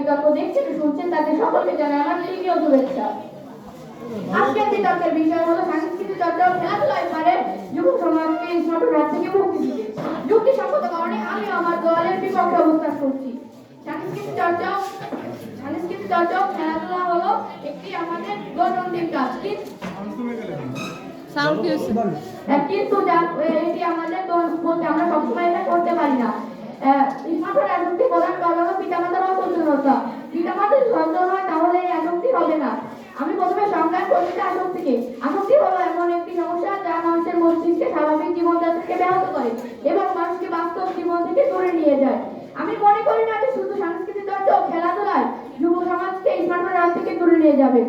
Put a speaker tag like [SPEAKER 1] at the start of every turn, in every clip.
[SPEAKER 1] বিতর্ক দেখছেন শুনছেন তাদের সকলকে জানাই আমার প্রিয় শুভেচ্ছা। আজকের বিতর্কের বিষয় হলো সাংস্কৃতিক চর্চা ও খেলাধুলায় পারে যুব সমাজকে স্মার্ট রাত থেকে মুক্তি দিতে। যুক্তিসঙ্গত কারণে আমি আমার দলের বিপক্ষে অবস্থান করছি। সাংস্কৃতিক চর্চা ও খেলাধুলা হলো একটি আমাদের দৈনন্দিন কাজ, কিন্তু এটি আমাদের আমরা সবসময় এটা করতে পারি না। স্মার্টফোন আসক্তি প্রধান কারণ হলো পিতামাতার অসচেতনতা। পিতামাতার সচেতন হয় তাহলে এই আসক্তি হবে না। আমি প্রথমে সংজ্ঞান করছি আসক্তিকে। আসক্তি হলো এমন একটি সমস্যা যা মানুষের মস্তিষ্কে স্বাভাবিক জীবনযাত্রাকে ব্যাহত করে এবং মানুষকে বাস্তব জীবন থেকে দূরে নিয়ে যায়। আমি মনে করি না যে শুধু সাংস্কৃতিক চর্চা ও খেলাধুলায় যুব সমাজকে স্মার্টফোনের হাত থেকে দূরে নিয়ে যাবে।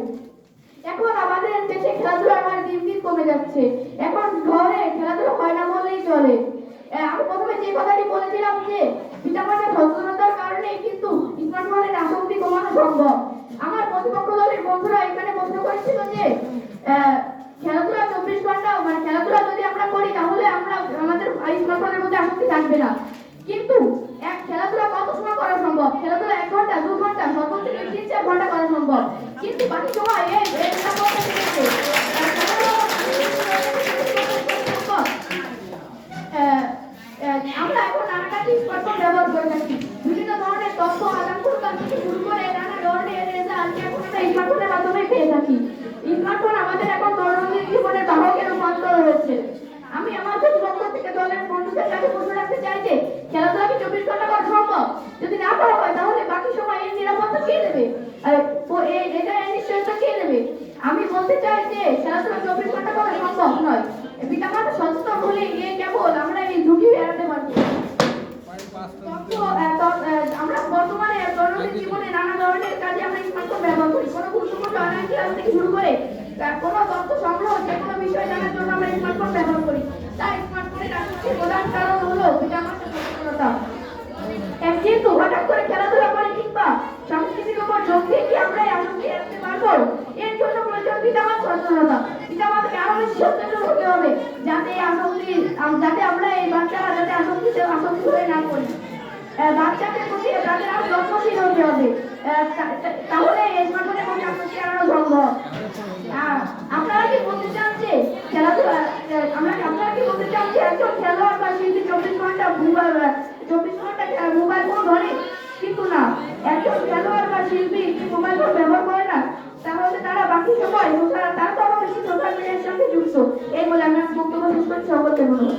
[SPEAKER 1] এখন আমাদের দেশে খেলাধুলার হার দিন দিন কমে যাচ্ছে। এখন ঘরে খেলাধুলা হয় না বললেই চলে। আমি প্রথমে যে কথাটি বলেছিলাম যে পিতামাতার সচেতনতার কারণে কিন্তু স্মার্টফোনের আসক্তি কমানো সম্ভব। আমার প্রতিপক্ষ দলের বন্ধুরা এখানে প্রশ্ন করেছিল যে খেলাধুলা 24 ঘন্টা খেলাধুলা যদি আমরা করি তাহলে আমরা আমাদের স্মার্টফোনের মধ্যে আসক্তি থাকবে না। কিন্তু খেলাধুলা কত সময় করা সম্ভব? খেলাধুলা 1 ঘন্টা 2 ঘন্টা সর্বোচ্চ 3-4 ঘন্টা করা সম্ভব। কিন্তু বাকি সময় আমরা এখন নানাটাকে স্মার্টফোন ব্যবহার করে থাকি। বিভিন্ন ধরনের তথ্য আদান প্রদান থেকে শুরু করে নানা ধরনের রেজাল্ট এখন আমরা স্মার্টফোনের মাধ্যমে পেয়ে থাকি। স্মার্টফোন আমাদের এখন দৈনন্দিন জীবনের বাহকে রূপান্তর হয়েছে। আমি আমার প্রতিপক্ষ থেকে দলের বন্ধুদের কাছে প্রশ্ন রাখতে চাই যে খেলাধুলা কি 24 ঘন্টা করা সম্ভব? যদি না করা হয় তাহলে বাকি সময় এর নিরাপত্তা কে দেবে? এটা নিশ্চয়তা কে দেবে? আমি বলতে চাই যে খেলাধুলা 24 ঘন্টা করা সম্ভব নয়। পিতামাতা সচেতন হলে কেবল আমরা এই ঝুঁকি এড়াতে পারবো। আমরা বর্তমানে দৈনন্দিন জীবনে নানা ধরনের কাজে আমরা স্মার্টফোন ব্যবহার করি। কোনো গুরুত্বপূর্ণ অনলাইন ক্লাস থেকে শুরু করে কোনো তথ্য সংগ্রহ যে কোনো বিষয় জানার জন্য আমরা স্মার্টফোন ব্যবহার করি। তাই স্মার্টফোনের আসক্তির প্রধান কারণ হলো পিতামাতার সচেতনতা। কিন্তু হঠাৎ করে খেলাধুলা করে কিংবা সংস্কৃতির উপর যোগ দিয়ে কি আমরা এই আসক্তি এড়াতে পারবো? এর জন্য প্রয়োজন পিতামাতার সচেতনতা। পিতামাতাকে আরো বেশি সচেতন হতে হবে যাতে আমরা এই বাচ্চারা যাতে আসক্তি হয়ে না পড়ি। বাচ্চাদের প্রতি তাদের আরো যত্নশীল হতে হবে। তাহলে এই স্মার্টফোনের প্রতি আসক্তি এড়ানো সম্ভব। আপনারা কি বলতে চান যে খেলাধুলা আপনারা কি বলতে চান যে একজন খেলোয়াড় বা শিল্পী 24 ঘন্টা মোবাইল ফোন ধরে? কিন্তু না, একজন খেলোয়াড় বা শিল্পী কি মোবাইল ফোন ব্যবহার করে না? তাহলে তারা বাকি সময় তারা তো বেশি সোশ্যাল মিডিয়ার সঙ্গে যুক্ত। এই বলে আমি বক্তব্য শেষ করছি। সকলকে ধন্যবাদ।